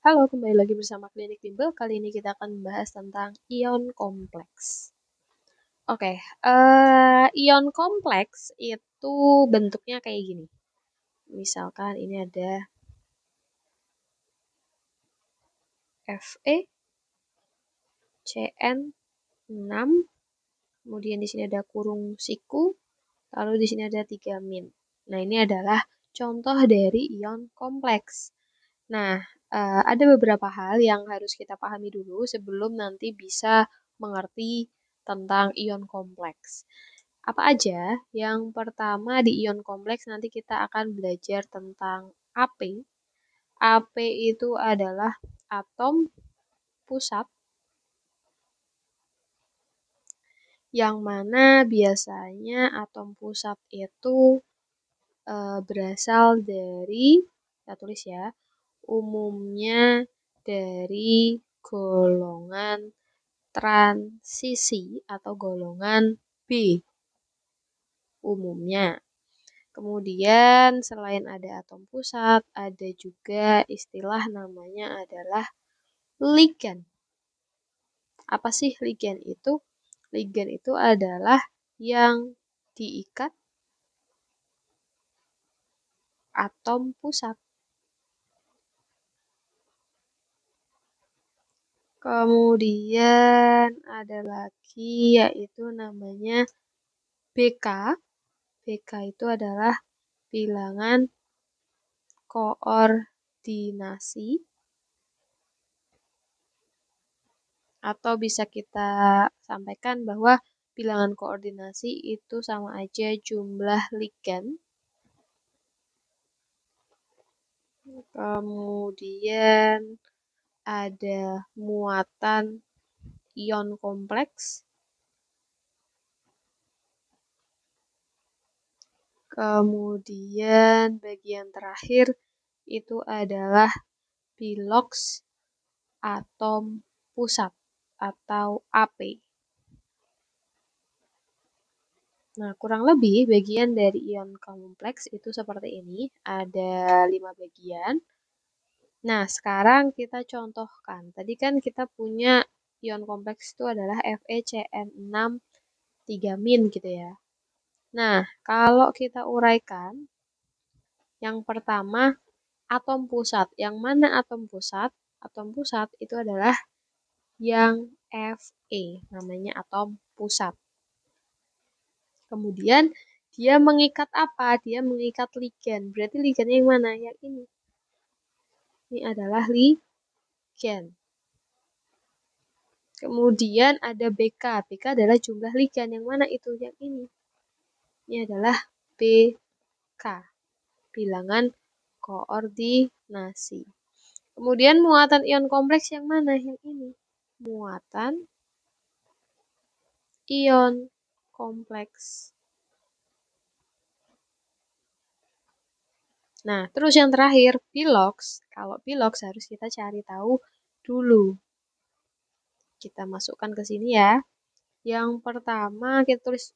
Halo, kembali lagi bersama Klinik Bimbel. Kali ini kita akan membahas tentang ion kompleks. Oke, ion kompleks itu bentuknya kayak gini. Misalkan ini ada Fe, Cn6, kemudian di sini ada kurung siku, lalu di sini ada 3 min. Nah, ini adalah contoh dari ion kompleks. Nah, ada beberapa hal yang harus kita pahami dulu sebelum nanti bisa mengerti tentang ion kompleks. Apa aja? Yang pertama di ion kompleks nanti kita akan belajar tentang AP. AP itu adalah atom pusat yang mana biasanya atom pusat itu berasal dari, kita tulis ya, umumnya dari golongan transisi atau golongan B umumnya. Kemudian selain ada atom pusat, ada juga istilah namanya adalah ligan. Apa sih ligan itu? Ligan itu adalah yang diikat atom pusat. Kemudian ada lagi yaitu namanya BK. BK itu adalah bilangan koordinasi, atau bisa kita sampaikan bahwa bilangan koordinasi itu sama aja jumlah ligan. Kemudian ada muatan ion kompleks. Kemudian bagian terakhir itu adalah biloks atom pusat atau AP. Nah, kurang lebih bagian dari ion kompleks itu seperti ini. Ada 5 bagian. Nah, sekarang kita contohkan. Tadi kan kita punya ion kompleks itu adalah FeCN6 3 min gitu ya. Nah, kalau kita uraikan, yang pertama atom pusat. Yang mana atom pusat? Atom pusat itu adalah yang Fe, namanya atom pusat. Kemudian dia mengikat apa? Dia mengikat ligan. Berarti ligannya yang mana? Yang ini. Ini adalah ligan. Kemudian ada BK. BK adalah jumlah ligan. Yang mana itu? Yang ini. Ini adalah BK. Bilangan koordinasi. Kemudian muatan ion kompleks yang mana? Yang ini. Muatan ion kompleks. Nah, terus yang terakhir, biloks. Kalau biloks harus kita cari tahu dulu. Kita masukkan ke sini ya. Yang pertama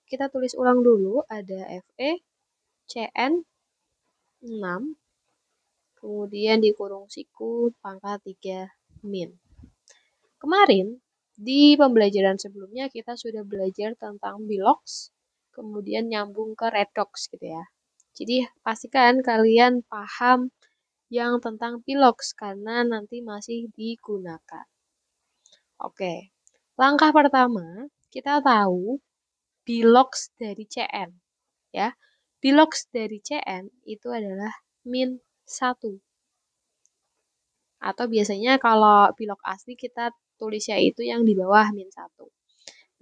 kita tulis ulang dulu, ada Fe, Cn 6, kemudian dikurung siku pangkat 3 min. Kemarin di pembelajaran sebelumnya kita sudah belajar tentang biloks, kemudian nyambung ke redox gitu ya. Jadi pastikan kalian paham yang tentang biloks karena nanti masih digunakan. Oke, langkah pertama kita tahu biloks dari Cn ya. Biloks dari Cn itu adalah min 1. Atau biasanya kalau bilok asli kita tulisnya itu yang di bawah min 1.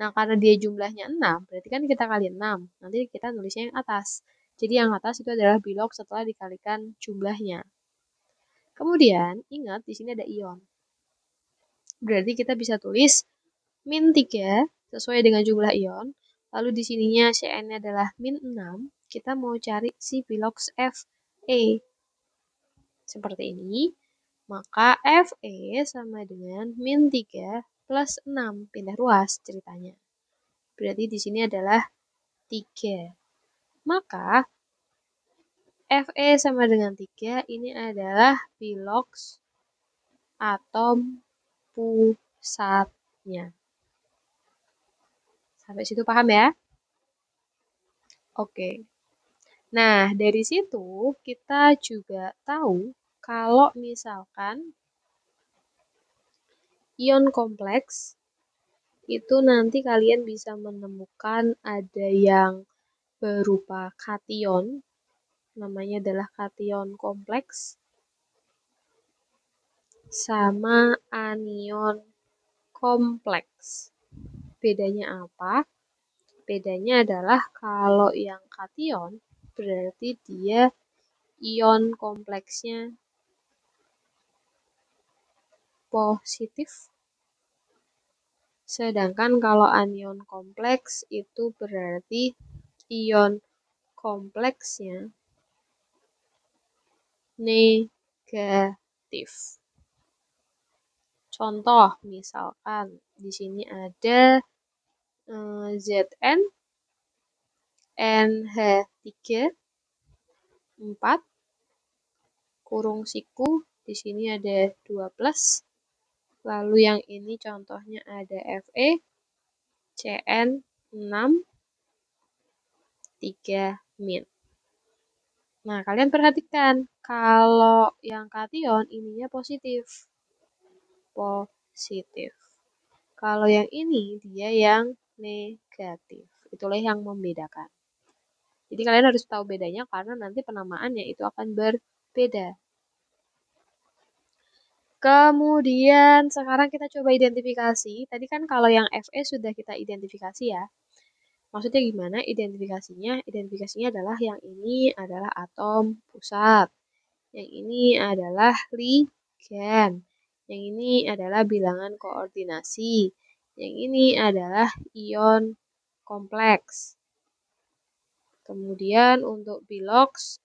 Nah, karena dia jumlahnya 6, berarti kan kita kali 6. Nanti kita nulisnya yang atas. Jadi yang atas itu adalah bilok setelah dikalikan jumlahnya. Kemudian, ingat di sini ada ion. Berarti kita bisa tulis min 3 sesuai dengan jumlah ion. Lalu di sininya Cn-nya adalah min 6. Kita mau cari si biloks Fe. Seperti ini. Maka Fe sama dengan min 3 plus 6. Pindah ruas ceritanya. Berarti di sini adalah 3. Maka Fe sama dengan 3 ini adalah biloks atom pusatnya. Sampai situ paham ya? Oke. Nah, dari situ kita juga tahu kalau misalkan ion kompleks itu nanti kalian bisa menemukan ada yang berupa kation, namanya adalah kation kompleks, sama anion kompleks. Bedanya apa? Bedanya adalah kalau yang kation berarti dia ion kompleksnya positif. Sedangkan kalau anion kompleks itu berarti ion kompleksnya negatif. Contoh, misalkan di sini ada Zn NH3 4 kurung siku, di sini ada 2+. Lalu yang ini contohnya ada Fe Cn6 3-. Nah, kalian perhatikan kalau yang kation ininya positif. Positif. Kalau yang ini dia yang negatif. Itulah yang membedakan. Jadi kalian harus tahu bedanya karena nanti penamaannya itu akan berbeda. Kemudian sekarang kita coba identifikasi. Tadi kan kalau yang Fe sudah kita identifikasi ya. Maksudnya gimana identifikasinya? Identifikasinya adalah yang ini adalah atom pusat. Yang ini adalah ligan. Yang ini adalah bilangan koordinasi. Yang ini adalah ion kompleks. Kemudian untuk bilox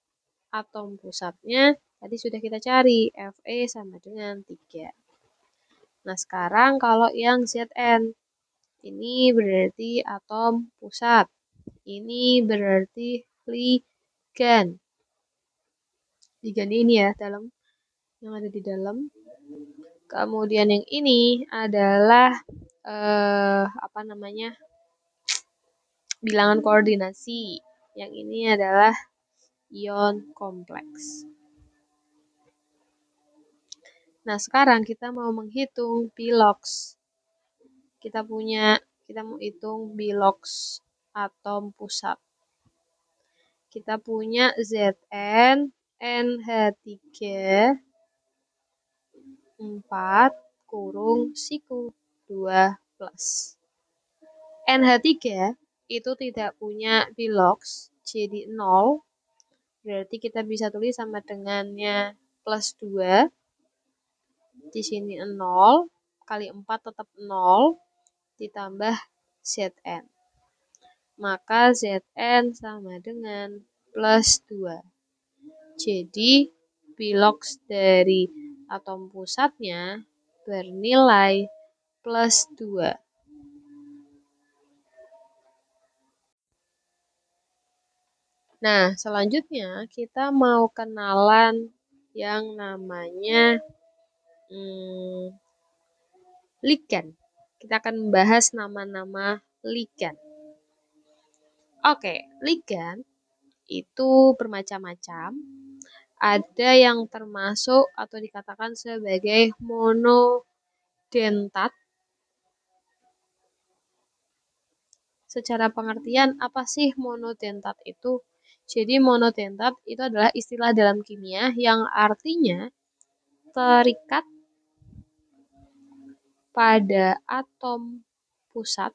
atom pusatnya tadi sudah kita cari, Fe sama dengan 3. Nah, sekarang kalau yang Zn, ini berarti atom pusat. Ini berarti ligan. Ligan ini ya, dalam yang ada di dalam. Kemudian yang ini adalah bilangan koordinasi. Yang ini adalah ion kompleks. Nah, sekarang kita mau menghitung bilox. Kita mau hitung bilox atom pusat. Kita punya Zn NH3 4 kurung siku 2+. NH3 itu tidak punya bilox, jadi 0. Berarti kita bisa tulis sama dengannya +2. Di sini 0 kali 4 tetap 0 ditambah Zn. Maka Zn sama dengan +2. Jadi bilox dari atom pusatnya bernilai +2. Nah, selanjutnya kita mau kenalan yang namanya ligan. Kita akan membahas nama-nama ligan. Oke, ligan itu bermacam-macam. Ada yang termasuk atau dikatakan sebagai monodentat. Secara pengertian, apa sih monodentat itu? Jadi monodentat itu adalah istilah dalam kimia yang artinya terikat pada atom pusat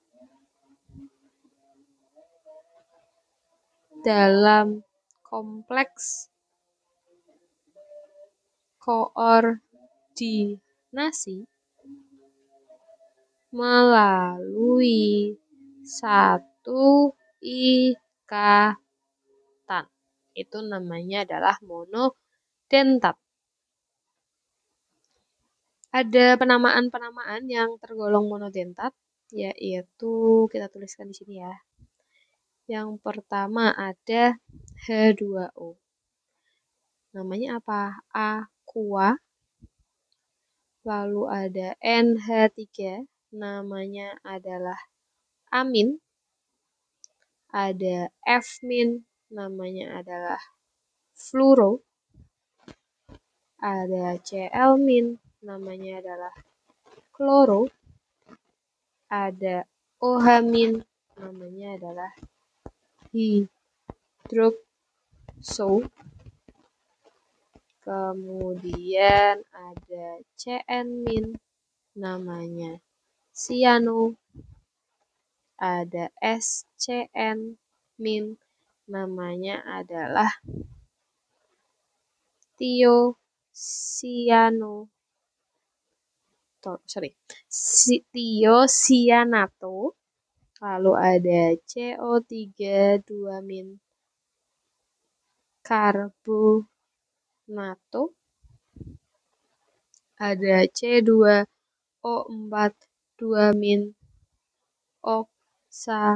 dalam kompleks koordinasi melalui satu ikatan. Itu namanya adalah monodentat. Ada penamaan-penamaan yang tergolong monodentat, yaitu kita tuliskan di sini ya. Yang pertama ada H2O. Namanya apa? Aqua. Lalu ada NH3, namanya adalah amin. Ada F-, namanya adalah fluoro. Ada Cl-, namanya adalah kloro. Ada OH-, namanya adalah hidrokso. Kemudian ada Cn-, namanya siano. Ada SCN-, namanya adalah tiosianato. Lalu ada CO3 2- karbonato. Ada C2O4 2- oksalato.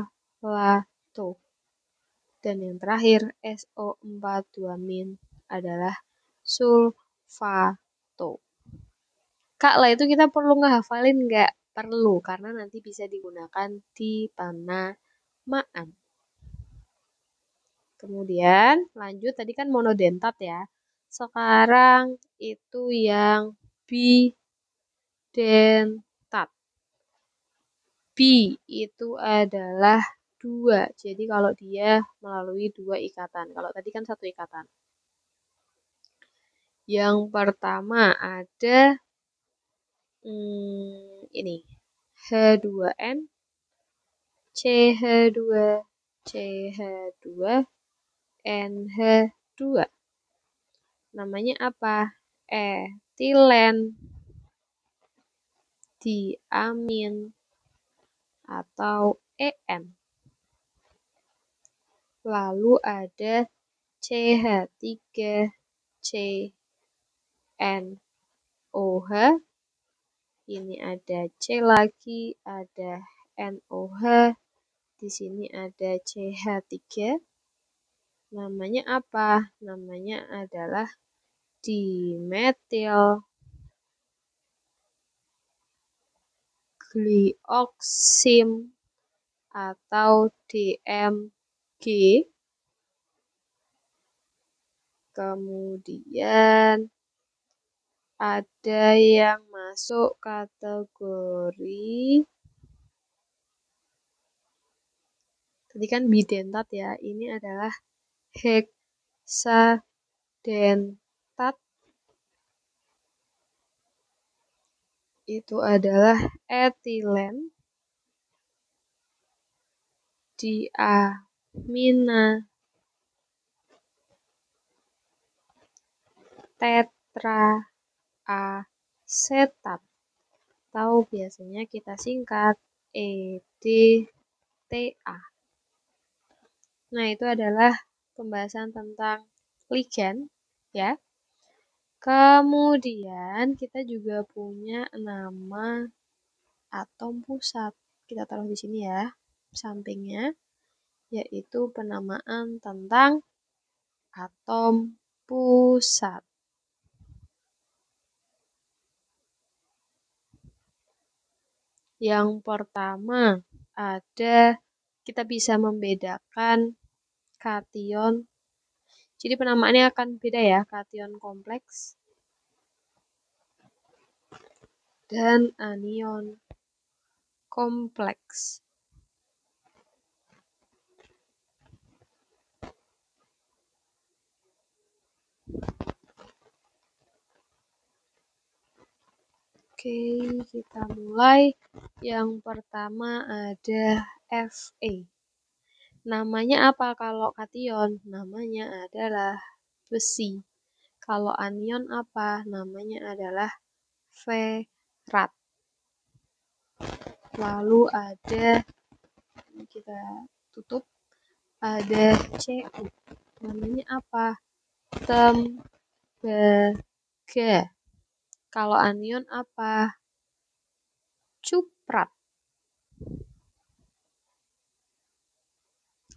Dan yang terakhir SO4 2- adalah sulfato. Kak, lah itu kita perlu ngehafalin nggak? Perlu, karena nanti bisa digunakan di penamaan. Kemudian lanjut, tadi kan monodentat ya. Sekarang itu yang bidentat. Bi itu adalah 2. Jadi kalau dia melalui 2 ikatan. Kalau tadi kan 1 ikatan. Yang pertama ada ini H2N, CH2, CH2, NH2. Namanya apa? Etilen, diamin, atau EN. Lalu ada CH3, CNOH. Ini ada C lagi, ada NOH. Di sini ada CH3. Namanya apa? Namanya adalah dimetil glioxim atau DMG. Kemudian ada yang masuk kategori tadi kan bidentat ya. Ini adalah heksadentat. Itu adalah etilen, diamina, tetraasetat. Atau biasanya kita singkat EDTA. Nah, itu adalah pembahasan tentang ligan ya. Kemudian kita juga punya nama atom pusat. Kita taruh di sini ya, sampingnya, yaitu penamaan tentang atom pusat. Yang pertama ada, kita bisa membedakan kation. Jadi penamaannya akan beda ya, kation kompleks dan anion kompleks. Oke, kita mulai. Yang pertama ada Fe. Namanya apa kalau kation? Namanya adalah besi. Kalau anion apa? Namanya adalah ferat. Lalu ada, kita tutup, ada Cu. Namanya apa? Tembaga. Kalau anion apa? Cuprat.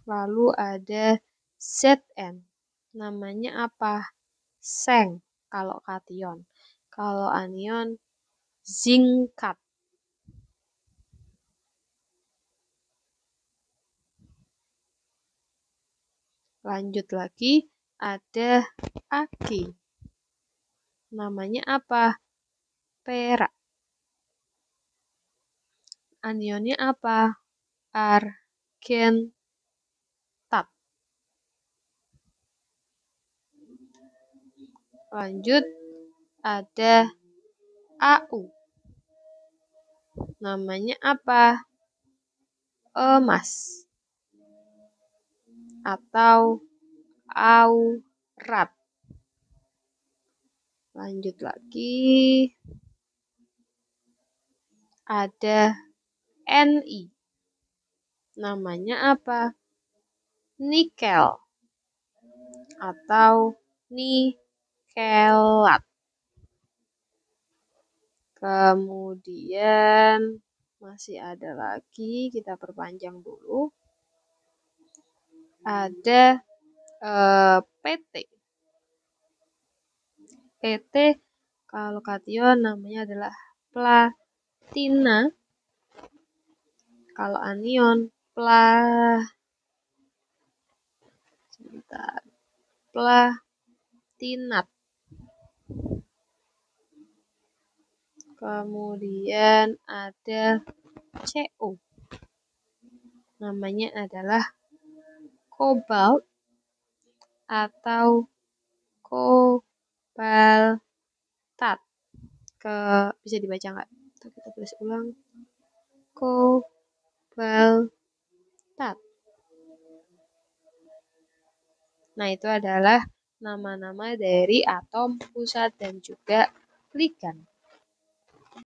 Lalu ada Zn. Namanya apa? Seng kalau kation. Kalau anion Zinkat. Lanjut lagi, ada Ag. Namanya apa? Perak. Anionnya apa? Argentat. Lanjut, ada Au. Namanya apa? Emas atau aurat. Lanjut lagi, ada Ni. Namanya apa? Nikel atau nikelat. Kemudian masih ada lagi, kita perpanjang dulu. Ada PT. PT kalau kation namanya adalah platina. Kalau anion platinat. Kemudian ada CO. Namanya adalah kobalt atau kobaltat. Bisa dibaca nggak? Kita tulis ulang. Kobaltat. Nah, itu adalah nama-nama dari atom, pusat, dan juga ligan.